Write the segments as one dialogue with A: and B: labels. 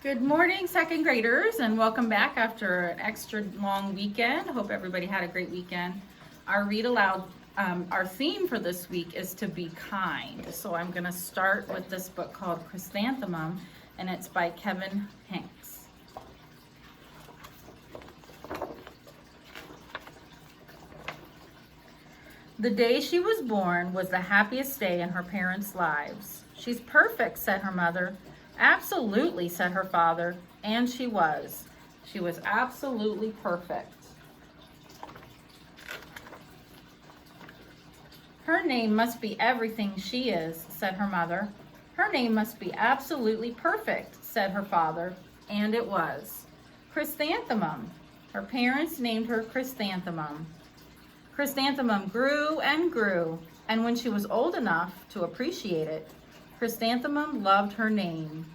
A: Good morning, second graders, and welcome back after an extra long weekend. Hope everybody had a great weekend. Our read aloud, our theme for this week is to be kind. So I'm going to start with this book called Chrysanthemum, and it's by Kevin Henkes. The day she was born was the happiest day in her parents' lives. "She's perfect," said her mother. "Absolutely," said her father, and she was. She was absolutely perfect. "Her name must be everything she is," said her mother. "Her name must be absolutely perfect," said her father, and it was. Chrysanthemum. Her parents named her Chrysanthemum. Chrysanthemum grew and grew, and when she was old enough to appreciate it, Chrysanthemum loved her name.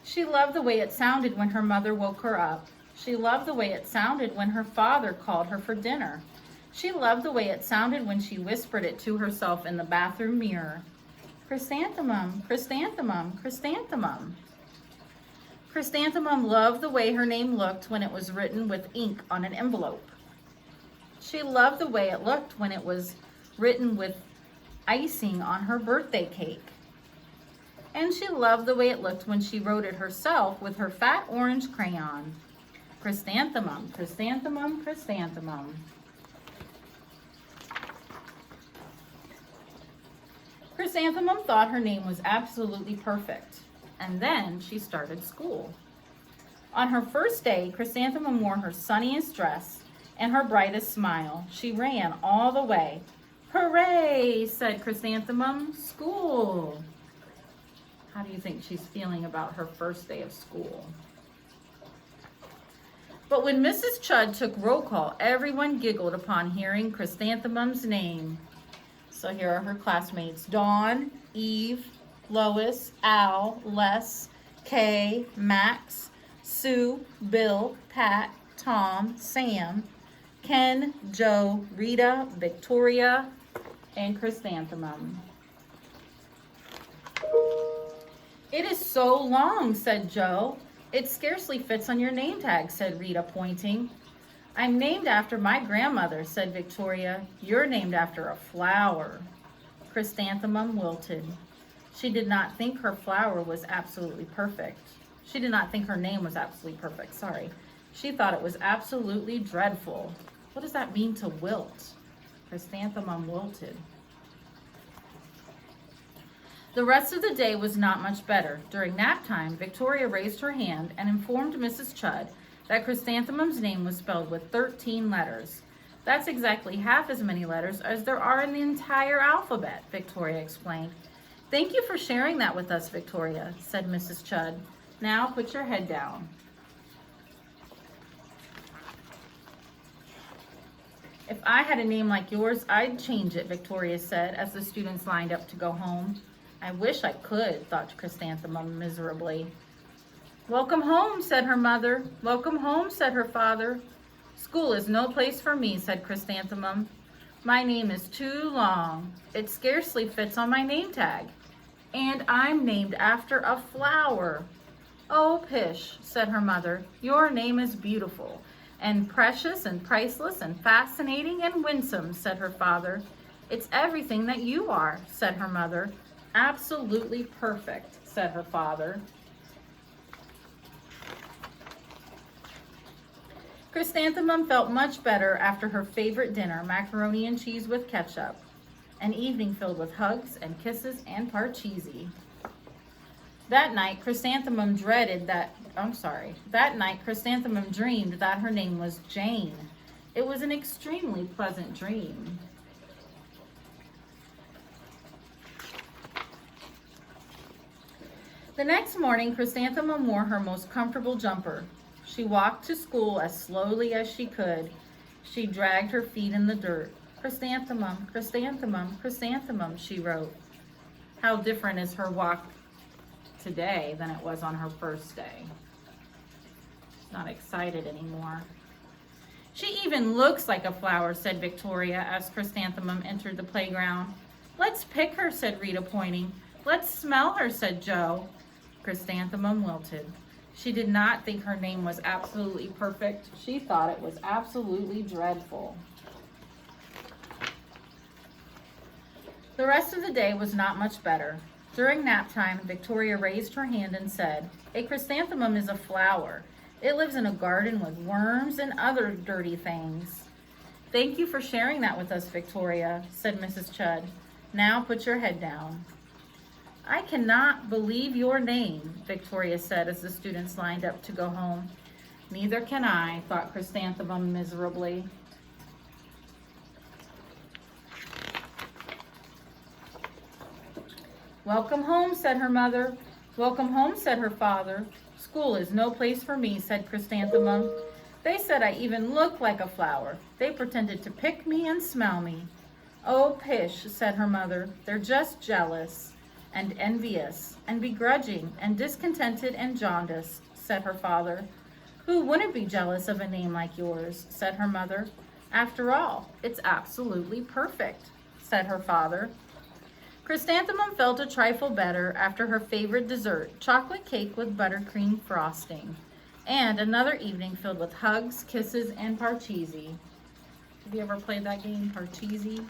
A: She loved the way it sounded when her mother woke her up. She loved the way it sounded when her father called her for dinner. She loved the way it sounded when she whispered it to herself in the bathroom mirror. Chrysanthemum, chrysanthemum, chrysanthemum. Chrysanthemum loved the way her name looked when it was written with ink on an envelope. She loved the way it looked when it was written with icing on her birthday cake. And she loved the way it looked when she wrote it herself with her fat orange crayon. Chrysanthemum, chrysanthemum, chrysanthemum. Chrysanthemum thought her name was absolutely perfect. And then she started school. On her first day, Chrysanthemum wore her sunniest dress and her brightest smile. She ran all the way. "Hooray," said Chrysanthemum, "school." How do you think she's feeling about her first day of school? But when Mrs. Chud took roll call, everyone giggled upon hearing Chrysanthemum's name. So here are her classmates: Dawn, Eve, Lois, Al, Les, Kay, Max, Sue, Bill, Pat, Tom, Sam, Ken, Joe, Rita, Victoria, and Chrysanthemum. "It is so long," said Joe. "It scarcely fits on your name tag," said Rita, pointing. "I'm named after my grandmother," said Victoria. "You're named after a flower." Chrysanthemum wilted. She did not think her flower was absolutely perfect. She did not think her name was absolutely perfect, sorry. She thought it was absolutely dreadful. What does that mean to wilt? Chrysanthemum wilted. The rest of the day was not much better. During nap time, Victoria raised her hand and informed Mrs. Chud that Chrysanthemum's name was spelled with 13 letters. "That's exactly half as many letters as there are in the entire alphabet," Victoria explained. "Thank you for sharing that with us, Victoria," said Mrs. Chud. "Now put your head down." "If I had a name like yours, I'd change it," Victoria said as the students lined up to go home. "I wish I could," thought Chrysanthemum miserably. "Welcome home," said her mother. "Welcome home," said her father. "School is no place for me," said Chrysanthemum. "My name is too long. It scarcely fits on my name tag. And I'm named after a flower." "Oh, pish," said her mother. "Your name is beautiful and precious and priceless and fascinating and winsome," said her father. "It's everything that you are," said her mother. "Absolutely perfect," said her father. Chrysanthemum felt much better after her favorite dinner, macaroni and cheese with ketchup, an evening filled with hugs and kisses and parcheesi. That night, Chrysanthemum dreamed that her name was Jane. It was an extremely pleasant dream. The next morning, Chrysanthemum wore her most comfortable jumper. She walked to school as slowly as she could. She dragged her feet in the dirt. "Chrysanthemum, chrysanthemum, chrysanthemum," she wrote. How different is her walk today than it was on her first day. She's not excited anymore. She even looks like a flower, said Victoria as Chrysanthemum entered the playground. Let's pick her, said Rita, pointing. Let's smell her, said Joe. Chrysanthemum wilted. She did not think her name was absolutely perfect. She thought it was absolutely dreadful. The rest of the day was not much better. During nap time, Victoria raised her hand and said, "A chrysanthemum is a flower. It lives in a garden with worms and other dirty things." "Thank you for sharing that with us, Victoria," said Mrs. Chudd. "Now put your head down." "I cannot believe your name," Victoria said as the students lined up to go home. "Neither can I," thought Chrysanthemum miserably. "Welcome home," said her mother. "Welcome home," said her father. "School is no place for me," said Chrysanthemum. "They said I even looked like a flower. They pretended to pick me and smell me." "Oh, pish," said her mother. "They're just jealous and envious and begrudging and discontented and jaundiced," said her father. "Who wouldn't be jealous of a name like yours?" said her mother. "After all, it's absolutely perfect," said her father. Chrysanthemum felt a trifle better after her favorite dessert, chocolate cake with buttercream frosting, and another evening filled with hugs, kisses, and parcheesi. Have you ever played that game, parcheesi?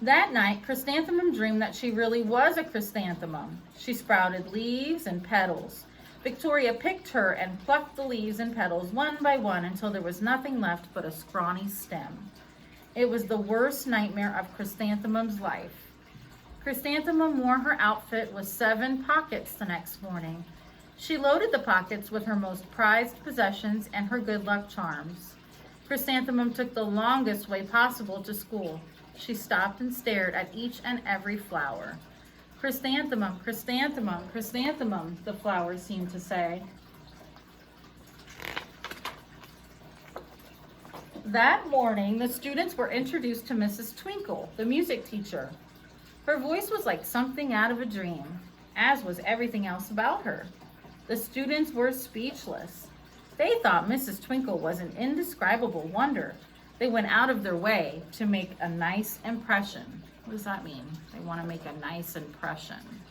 A: That night, Chrysanthemum dreamed that she really was a chrysanthemum. She sprouted leaves and petals. Victoria picked her and plucked the leaves and petals one by one until there was nothing left but a scrawny stem. It was the worst nightmare of Chrysanthemum's life. Chrysanthemum wore her outfit with 7 pockets the next morning. She loaded the pockets with her most prized possessions and her good luck charms. Chrysanthemum took the longest way possible to school. She stopped and stared at each and every flower. "Chrysanthemum, chrysanthemum, chrysanthemum," the flowers seemed to say. That morning, the students were introduced to Mrs. Twinkle, the music teacher. Her voice was like something out of a dream, as was everything else about her. The students were speechless. They thought Mrs. Twinkle was an indescribable wonder. They went out of their way to make a nice impression. What does that mean? They want to make a nice impression.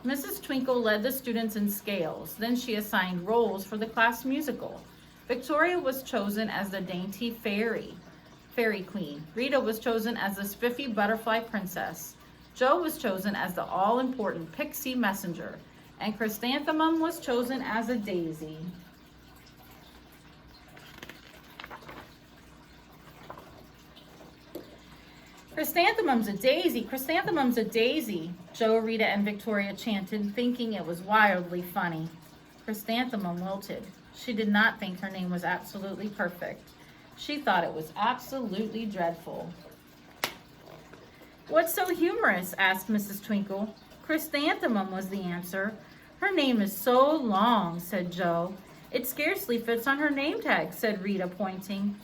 A: Mrs. Twinkle led the students in scales. Then she assigned roles for the class musical. Victoria was chosen as the dainty fairy queen. Rita was chosen as the spiffy butterfly princess. Joe was chosen as the all-important pixie messenger. And Chrysanthemum was chosen as a daisy. "Chrysanthemum's a daisy, chrysanthemum's a daisy," Joe, Rita, and Victoria chanted, thinking it was wildly funny. Chrysanthemum wilted. She did not think her name was absolutely perfect. She thought it was absolutely dreadful. "What's so humorous?" asked Mrs. Twinkle. "Chrysanthemum," was the answer. "Her name is so long," said Joe. "It scarcely fits on her name tag," said Rita, pointing.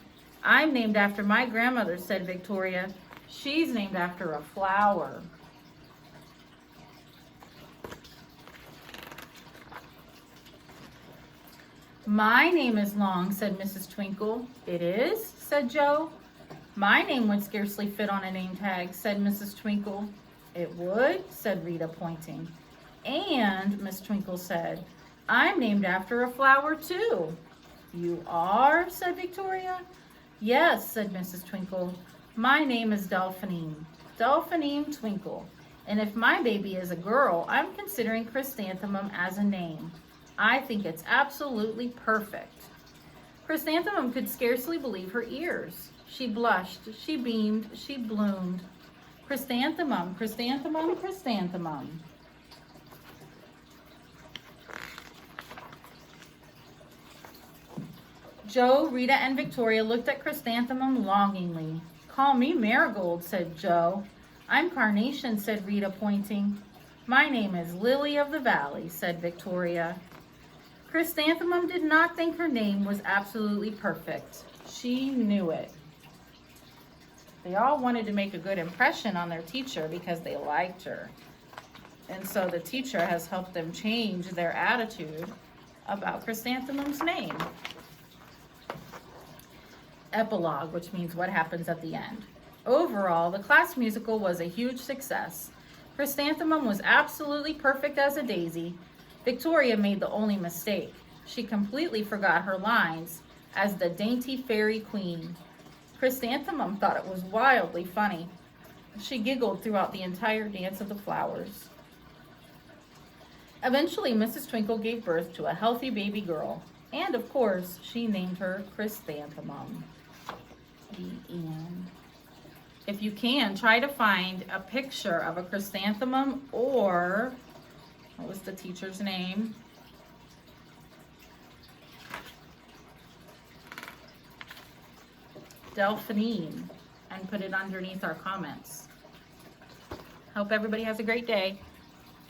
A: "I'm named after my grandmother," said Victoria. "She's named after a flower." "My name is long," said Mrs. Twinkle. "It is?" said Joe. "My name would scarcely fit on a name tag," said Mrs. Twinkle. "It would," said Rita, pointing. "And," Miss Twinkle said, "I'm named after a flower too." "You are?" said Victoria. "Yes," said Mrs. Twinkle. "My name is Delphine Twinkle. And if my baby is a girl, I'm considering Chrysanthemum as a name. I think it's absolutely perfect." Chrysanthemum could scarcely believe her ears. She blushed, she beamed, she bloomed. "Chrysanthemum, chrysanthemum, chrysanthemum." Joe, Rita, and Victoria looked at Chrysanthemum longingly. "Call me Marigold," said Joe. "I'm Carnation," said Rita, pointing. "My name is Lily of the Valley," said Victoria. Chrysanthemum did not think her name was absolutely perfect. She knew it. They all wanted to make a good impression on their teacher because they liked her. And so the teacher has helped them change their attitude. about Chrysanthemum's name. Epilogue, which means what happens at the end. Overall, the class musical was a huge success. Chrysanthemum was absolutely perfect as a daisy. Victoria made the only mistake. She completely forgot her lines as the dainty fairy queen. Chrysanthemum thought it was wildly funny. She giggled throughout the entire dance of the flowers. Eventually, Mrs. Twinkle gave birth to a healthy baby girl, and of course, she named her Chrysanthemum. The end. If you can, try to find a picture of a chrysanthemum or, what was the teacher's name? Delphine, and put it underneath our comments. Hope everybody has a great day.